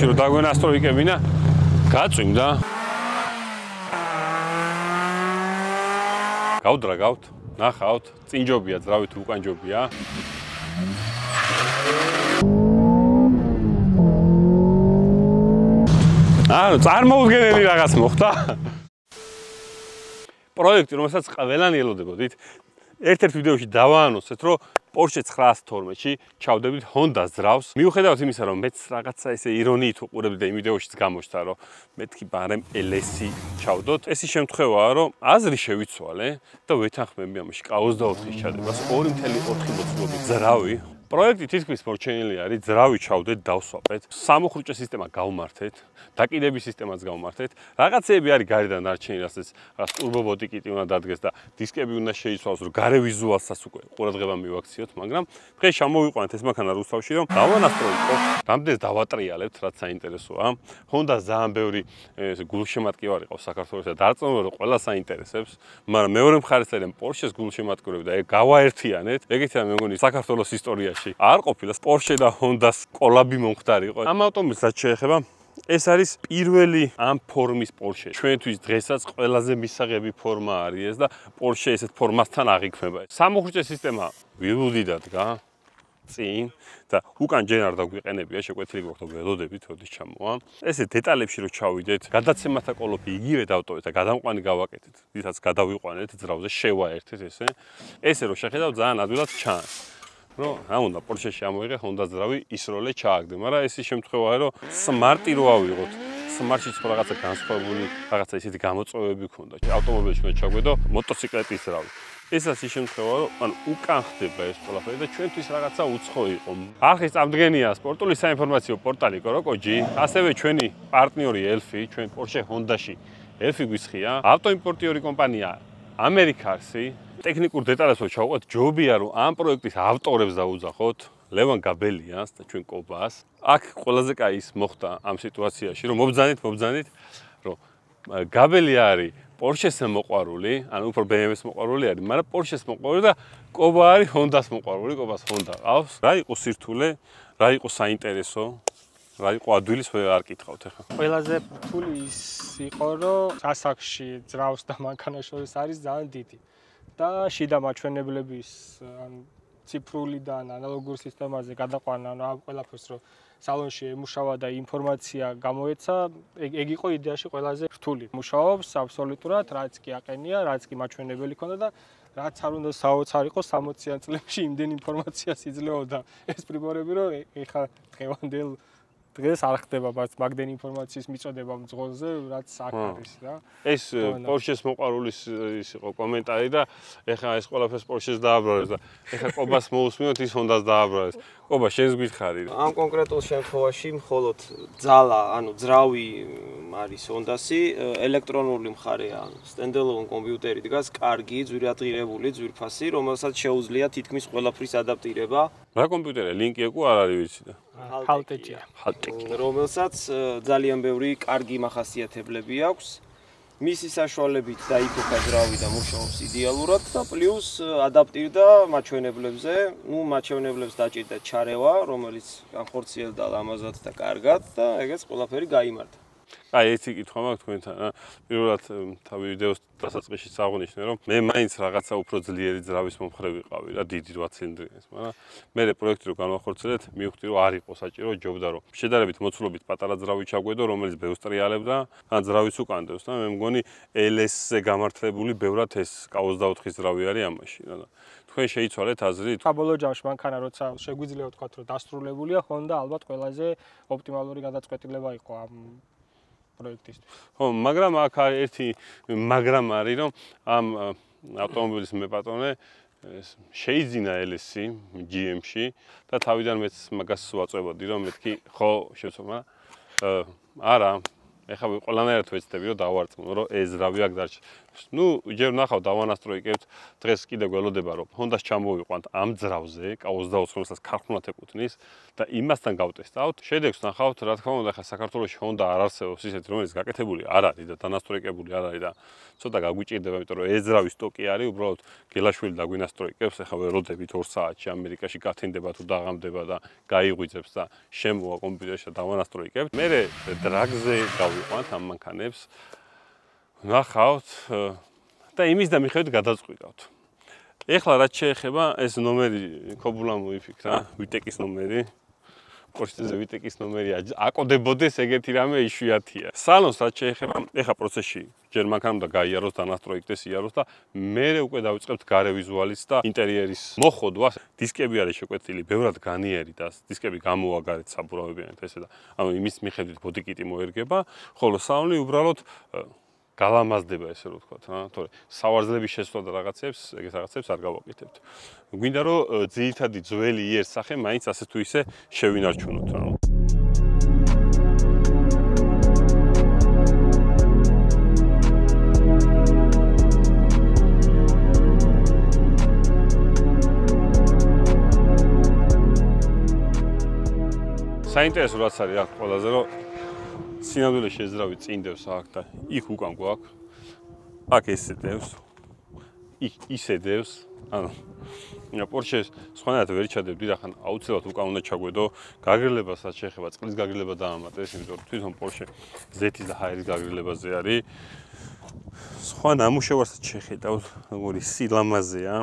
მანქანაში რომ დაგვენასტროიკებინა, გაწვიმდა. გავდრაგავთ, ნახავთ, წინჯობია, ძრავით უკანჯობია. წარმოუდგენელი რაღაც მოხდა. პროექტი, რომელსაც ყველანი ელოდებოდით, ერთ-ერთ ვიდეოში დავაანონსეთ, რომ Porsche 912-ში ჩავდებით Honda ძრავს. მიუხედავად იმისა, რომ მეც რაღაცა ესე ირონიით უყურებდი და იმ ვიდეოშიც გამოჩნდა, რომ მეთქი ბარემ LS-ი ჩავდოთ. ეს ის შემთხვევაა, რომ აზრი შევიცვალე და ვეთანხმები ამაში K24-ის ჩადებას 2.4 მოცულობის ძრავი. პროექტი თითქმის მორჩენილი არის, ძრავი ჩავდეთ, დავსვაპეთ, სამოხრუჭე სისტემა გავმართეთ, დაკიდების სისტემაც გავმართეთ. რაღაცეები არის გარედან დარჩენილი, რასაც რაღაც ტურბობოტი კიტი უნდა დადგეს და დისკები უნდა შეიცვალოს, რომ გარე ვიზუალსაც უკვე ყურადღება მივაქციოთ, მაგრამ დღეს ჩამოვიყვანეთ ეს მანქანა რუსთავში, რომ დავანასტროიკო, რამდენს დავატრიალებთ, რაც საინტერესოა. Honda ძალიან ბევრი გულშემატკივარი ყავს საქართველოში და დარწმუნებული რომ ყველა საინტერესებს, მაგრამ მეორე მხარეს არის Porsche-ს გულშემატკივრები და ეგ გავაერთიანეთ. ეგეთია მე მგონი საქართველოს ისტორიაში არ ყოფილა Porsche და Honda-ს კოლაბი მომხდარიყო. ამ ავტომობილს რაც შეეხება, ეს არის პირველი ამ ფორმის Porsche. ჩვენთვის დღესაც ყველაზე მისაღები ფორმა არის ეს და Porsche ესეთ ფორმასთან აღიქმება. სამოხრუჭე სისტემა ვილუდი დადგა წინ და უკან ჯერ არ დაგვიყენებია, შეკვეთილი გვაქვს და ველოდებით, როდის ჩამოვა. ესე დეტალებში რო ჩავიდეთ, გადაცემათა კოლოფი იგივე დავტოვეთ და გადამყვანი გავაკეთეთ. ვისაც გადავიყვანეთ ძრავზე, შევაერთეთ ესე. ესე რო შეხედავ ძალიან ადვილად ჩანს. რომ რა უნდა Porsche-ში ამოიღე Honda ძრავი ის როლე ჩააგდე, მაგრამ ეს ის შემთხვევაა, რომ Smart-ი რო ავიღოთ. Smart-ში ხო რაღაცა განსხვავებული, რაღაცა ისეთი გამოწვევები ქონდა. ავტომობილში უნდა ჩაგვედო მოტოციკლეტის ძრავი. ესაც ის შემთხვევაა, რომ ანუ უკან ხდება ეს ყველაფერი და ჩვენთვის რაღაცა უცხო იყო. არხის წამდგენია სპორტული საინფორმაციო პორტალი Korokoji, ასევე ჩვენი პარტნიორი Elfi, ჩვენ Porsche Honda-ში Elfi გვისხია, ავტოიმპორტიორი კომპანია Americars-ი. ტექნიკურ დეტალებს რო ჩავყვეთ, ჯობია რომ ამ პროექტის ავტორებს დაუძახოთ, ლევან გაბელიას და ჩვენ კობას. აქ ყველაზე კაი ის მოხდა ამ სიტუაციაში, რომ მობძანით, რომ გაბელია არის Porsche-ს მოყვარული, ანუ უფრო BMW-ს მოყვარული არის, მაგრამ Porsche-ს მოყვარული და კობა არის Honda-ს მოყვარული, კობას Honda ყავს. რა იყო სირთულე, რა იყო საინტერესო, რა იყო ადვილის არ კითხავთ ახლა. ყველაზე რთული ის იყო, რომ სასახში ძრავს და მანქანას შორის არის ძალიან დიდი. და შიდა მაჩვენებლების ან ციფრულიდან ანალოგურ სისტემაზე გადაყვანა, ანუ ამ ყველაფერს რომ სალონში ემუშავა და ინფორმაცია გამოეცა, ეგ იყო იდეაში ყველაზე რთული. მუშაობს აბსოლუტურად, რაც კი აყენია, რაც კი მაჩვენებელი ქონდა და რაც არ უნდა საოცარ იყო 60-იან წლებში იმდენ ინფორმაციას იძლეოდა ეს პრიბორები, რომ ეხა დღევანდელ დღეს არ ხდება მაგდენ ინფორმაციის მიწოდება მძღოლზე, რაც აქ არის რა. ეს Porsche-ს მოყვარულის ის იყო კომენტარი და ეხა ეს ყველაფერს Porsche-ს დააბრალეს და ეხა კობას მოусმინოთ ის Honda-ს დააბრალეს. კობა, შენს გითხარი. ამ კონკრეტულ შემთხვევაში მხოლოდ ძალა, ანუ ძრავი არის Honda-სი, ელექტრონული მხარეა, standalone კომპიუტერი დგას, კარგი, ძვირადღირებული, ძვირფასი, რომელსაც შეუძლია თითქმის ყველაფრის ადაპტირება. რა კომპიუტერია? ლინკი ეკუ არ არის ვიცი და. Haltech-ია. რომელსაც ძალიან ბევრი კარგი მახასიათებლები აქვს. მისი საშუალებით დაიფიქრა ძრავი და მუშაობს იდეალურად და პლუს ადაპტირდა მაჩვენებლებზე, მაჩვენებლებს დაჭირდა ჩარევა, რომელიც განხორციელდა ლამაზად და კარგად და ეგეც ყველაფერი გაიმართა. აი ერთი კითხვა მაქვს თქვენთან. პირველად თავი ვიდეოს დასაწყისში აღნიშნე, რომ მე მაინც რაღაცა უფრო ძლიერი ძრავის მომხრე ვიყავი რა, დიდი 8 ცილინდრის, მაგრამ მე პროექტი რო განვახორციელეთ, მივხვდი რომ არ იყო საჭირო, ჯობდა რომ შედარებით მოცულობით პატარა ძრავი ჩაგვედო, რომელიც ბევრს ტრიალებდა, ან ძრავის უკანდევს და მე მგონი LS-ზე გამართლებული ბევრად ეს K24-ის ძრავი არის ამაში რა. თქვენ შეიცვალეთ აზრით? საბოლოო ჯამში მანქანა როცა შეგვიძლია ვთქვათ, რომ დასრულებულია, Honda ალბათ ყველაზე ოპტიმალური გადაწყვეტილება იყო ამ პროექტისთვის. ხო, მაგრამ აქ არის ერთი მაგრამ არის, რომ ამ ავტომობილის მეპატრონე შეიძინა LS-ი GM-ში და თავიდან მეც მაგას ვაწვევოდი, რომ მეთქი ხო შევცვალ, არა, ეხლა ყველანაირად ვეცდები რომ დავარწმუნო რომ ეზრავი აქ დარჩა. ჯერ ნახავ დავანასტროიკებთ დღეს კიდე გველოდება რომ Honda-ს ჩამოვიყვანთ ამ ძრავზე, K24-ს ქარხნულად ეკუთვნის და იმასთან გავტესტავთ. შედეგს ნახავთ, რა თქმა უნდა, ხა საქართველოში Honda არ არსებობს ისეთი, რომელიც გაკეთებული არ არის და დანასტროიკებული არ არის და ცოტა გაგვიჭირდება, იმიტომ რომ ეზრავი სტოკი არის, უბრალოდ გელაშვილი დაგვინასტროიკებს, ეხლა ვეროდებით 2 საათში ამერიკაში გათენდება თუ დაღამდება და გაიღვიძებს და შემოვა კომპიუტერში და დავანასტროიკებთ. მე დრაგზე გავიყვანთ ამ მანქანებს. ნახავთ და იმის და მიხედვით გადაწყვიტავთ. ეხლა რაც შეეხება ეს ნომერი ქობულა მოიფიქრა, ვიტეკის ნომერი. Porsche-ზე ვიტეკის ნომერი აკოდებოდეს ეგეთი რამე იშვიათია. სალონს რაც შეეხება, ეხლა პროცესში ჯერ მანქანა უნდა გაიაროს, დანასტროიკდეს, იაროს და მერე უკვე დავიწყებთ გარე ვიზუალის და ინტერიერის მოხოდვას. დისკები არის შეკვეთილი, ბევრად განიერი და დისკები გამოაგარეთ საბურავებიანად ესე და ანუ იმის მიხედვით ბოდიკიტი მოერგება, ხოლო სალონი უბრალოდ გალამაზდება ესე რომ ვთქვათ რა, თორე სავარძლების შესვლა და რაღაცებს, ეგეთ რაღაცებს არ გავაკეთებთ. გვინდა რომ ძირითადი ძველი იერსახე მაინც ასე თუ ისე შევინარჩუნოთ რა. საინტერესო რაც არის აქ ყველაზე რომ სინამდვილეში ეზრავი წინდევს აქ და იქ უკან გვაქვს. აქ ესედევს. იქ ისედევს. ანუ Porsche-ს სხვანაირად ვერ ჩადებდი, რახან აუცილებლად უკან უნდა ჩაგვედო გაგრილებასაც შეეხება, წყლის გაგრილება დაამატეს, იმიტომ რომ თვითონ Porsche Z-ის და H-ის გაგრილებაზე არის. სხვა ნამუშევარსაც შეხედავთ, როგორი სილამაზეა.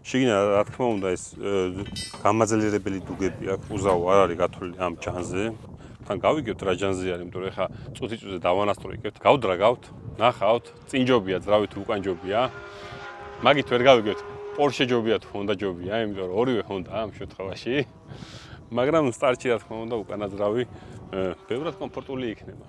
შეგინა რა თქმა უნდა ეს გამაძლიერებელი დუგები აქვს, უზაო არ არის გათვლილი ამ ჯანზე. თან გავიგებთ რა ჯანზე არის, იმიტომ რომ ეხა წუთი-წუთზე დავანასტროიკებთ, გავდრაგავთ, ნახავთ, წინ ჯობია, ძრავი თუ უკან ჯობია. მაგით ვერ გავიგებთ, Porsche ჯობია თუ Honda ჯობია, იმიტომ რომ ორივე Honda ამ შემთხვევაში. მაგრამ სტარტში რა თქმა უნდა უკანა ძრავი ბევრად კომფორტული იქნება.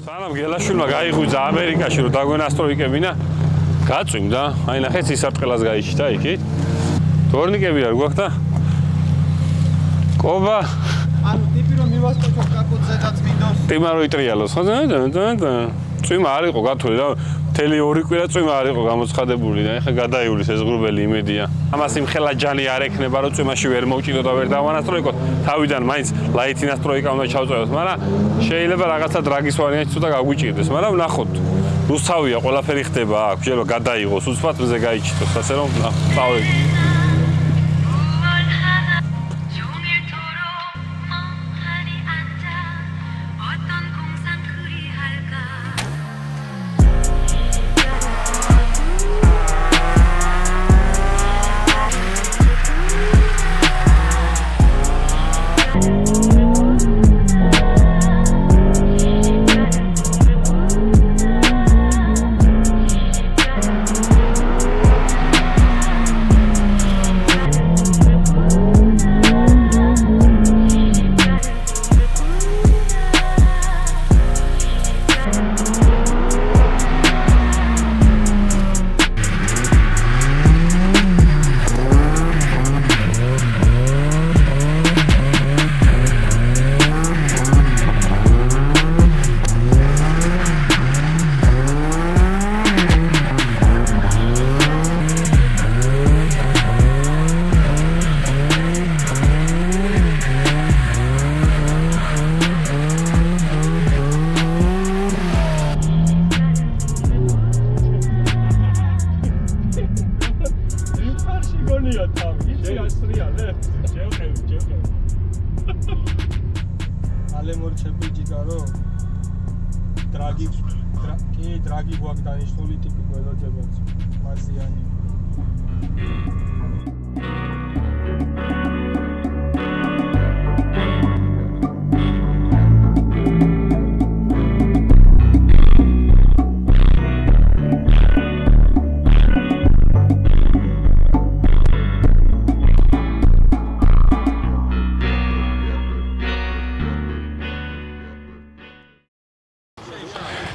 სანამ გელაშვილმა გაიღვიძა ამერიკაში რომ დაგვენასტროიკებინა, გაწვიმდა, აი ნახეთ სისარტყელას გაიჩნდა იქით. თორნიკები არ გვაქვს და კობა ანუ ტიპი რომ მივასწორებ კაკოძედაც მინდოს. ტიმა რო იტრიალოს, ხო და წვიმა არ იყო გათვლილი რა. მთელი 2 კვირა წვიმა არ იყო გამოცხადებული და ეხლა გადაივლის ეს ღრუბელი იმედია. ამას იმხელა ჯანი არ ექნება რომ წვიმაში ვერ მოვჭიდო და ვერ დავანასტროიკოთ. თავიდან მაინც ლაითი ნასტროიკა უნდა ჩავწევოთ, მაგრამ შეიძლება რაღაცა დრაგის ვარიანტი ცოტა გაგვიჭირდეს, მაგრამ ნახოთ. რუსთავია, ყველაფერი ხდება აქ, შეიძლება გადაიღოს, უცბად მზე გაიჩიტოს, ასე რომ წავედი. ალე მორჩები ჯიგარო დრაგი გვაქვს დანიშნული ტიპი გველოდებაც მაზიანი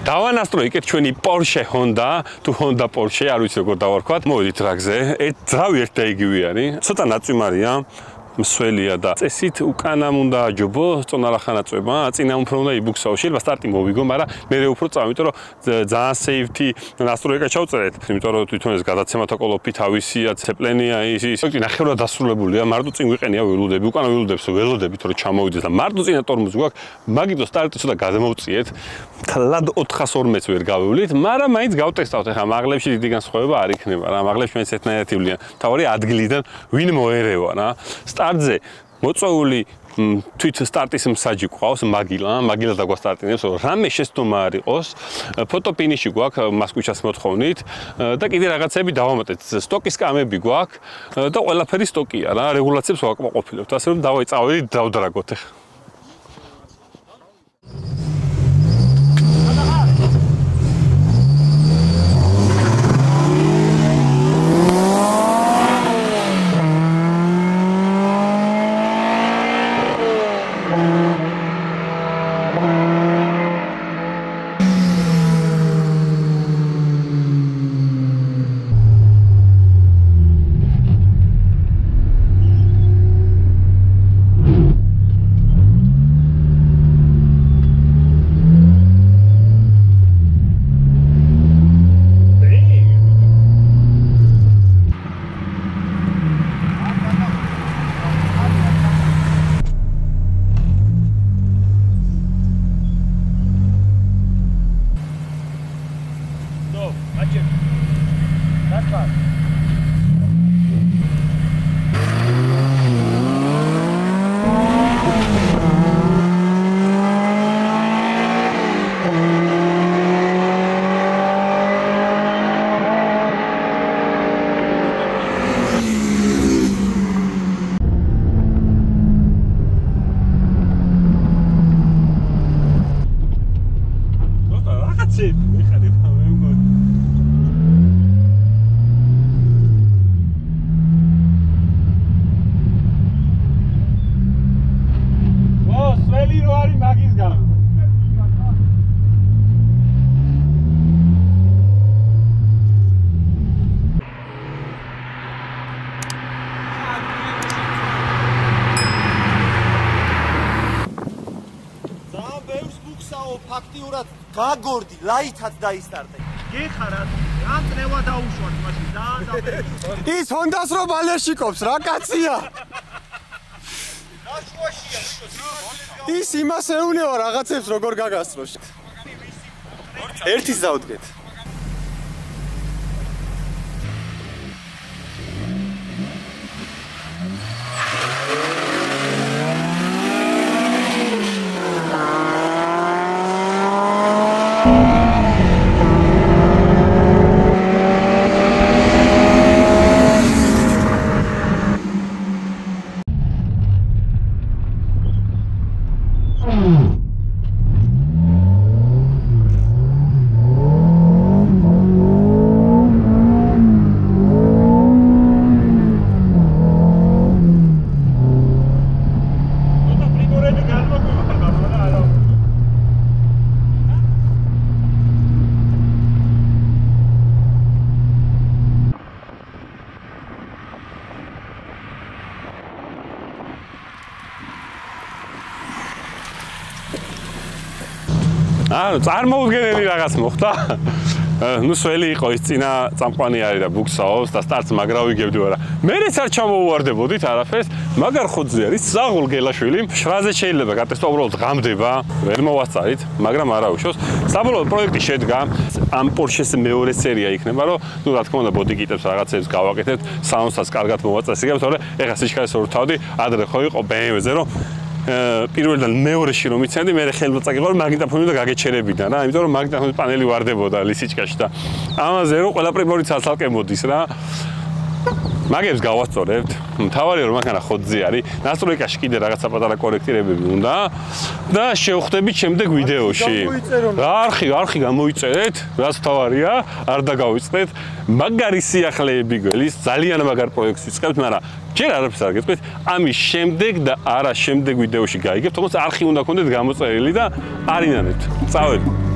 დავანასტრო იქეთ ჩვენი Porsche Honda, თუ Honda Porsche, არ ვიცი როგორ დავარქვათ. მოვიდით რაგზე. ძრავი ერთ და იგივე არის. ცოტა ნაწვიმარია. მსველია და წესით უკანამ უნდა აჯობო წონალახანაწვება, წინა უფრო უნდა იბუქსაო. შეიძლება სტარტი მოვიგო, მაგრამ მე უფრო წავ, იმიტომ რომ ძალიან safety ნასტროიკა ჩავწერეთ. იმიტომ რომ თვითონ ეს გადაცემათა კოლოფი თავისია, ცეპლენია ის ნახევრად დასრულებულია, მარტო წინ ვიყენია ველოდები, უკანა ველოდებს ველოდებით რომ ჩამოვიდეს და მარტო წინა ტორმოზი გვაქვს, მაგითო სტარტი ცოტა გადმოვწიეთ. თლად 412-ს ვერ გავივლით, მაგრამ მაინც გავტესტავთ. ახლა მაღლებში დიდი განსხვავება არ იქნება რა. მაღლებში მეც ერთნაირად ივლიან. თავი ადგილიდან ვინ მოერევა რა. სტარტზე მოწვეული თვით სტარტის მსაჯი ყავს მაგილა დაგვასტარტინებს რამე შეცდომა არ იყოს ფოტოფინიში გვაქვს მასკუჩას მოთხოვნით და კიდე რაღაცები დავამატეთ სტოკის კამები გვაქვს და ყველაფერი სტოკია რა რეგულაციებს ვაკმაყოფილებთ ასე რომ დავაიწავით დავდრაგოთ ახლა ფაქტიურად გაგორდი, ლაითად დაისტარტე. გეხარა, ამ წნევა დაუშვათ მაშინ, ძალიან ის Honda-ს რო ბალეშიკობს, რა კაცია? ის იმას ეუნევა რაღაცებს როგორ გაგასწროს. ერთის დავდგეთ. წარმოუდგენელი რაღაც მოხდა. ნუ სველი იყო ის წინა წამყვანი არის და ბუქსაობს და სტარტს მაგრა ვიგებდი არა. მერეც არ ჩამოუვარდებოდით არაფერს, მაგარ ხოძზე არის ზაღულ გელაშვილი. შრაზე შეიძლება გატესტო უბრალოდ ღამდება, ვერ მოვასწარით, მაგრამ არა უშავს. საბოლოოდ პროექტი შედგა. ამ Porsche-ს მეორე სერია იქნება, რომ ნუ რა თქმა უნდა ბოდიკიტებს რაღაცებს გავაკეთებთ, საუნდსაც კარგად მოვაწესრიგებთ, თორე ეხლა სიჩქარეს რო ვთავდი, ადრე ხო იყო BMW-ზე, რომ პირველიდან მეორეში რომ იცანდი, მე ხელმოწაკი ყავ მაგნიტოფონი და გაგეჩერებინა რა, იმიტომ რომ მაგნიტოფონის პანელი ვარდებოდა ლისიჩკაში და ამაზე რომ ყველა პრიბორი ცალ-ცალკე მოდის რა. მაგებს გავასწორებთ. მთავარი რომ მანქანა ხოძზე არის. ნასტროიკაში კიდე რაღაცა პატარა კორექტირებები უნდა და შევხვდებით შემდეგ ვიდეოში. არხი გამოიწერეთ, რაც თავარია, არ დაგავიწყდეთ. მაგარი სიახლეები გველის, ძალიან მაგარ პროექტს ვიწყებთ, მაგრამ ჯერ არაფერს არ გეტყვით. ამის შემდეგ და არა შემდეგ ვიდეოში გაიგებთ, თუმცა არხი უნდა გქონდეთ გამოწერილი და არინანებთ. წავედით.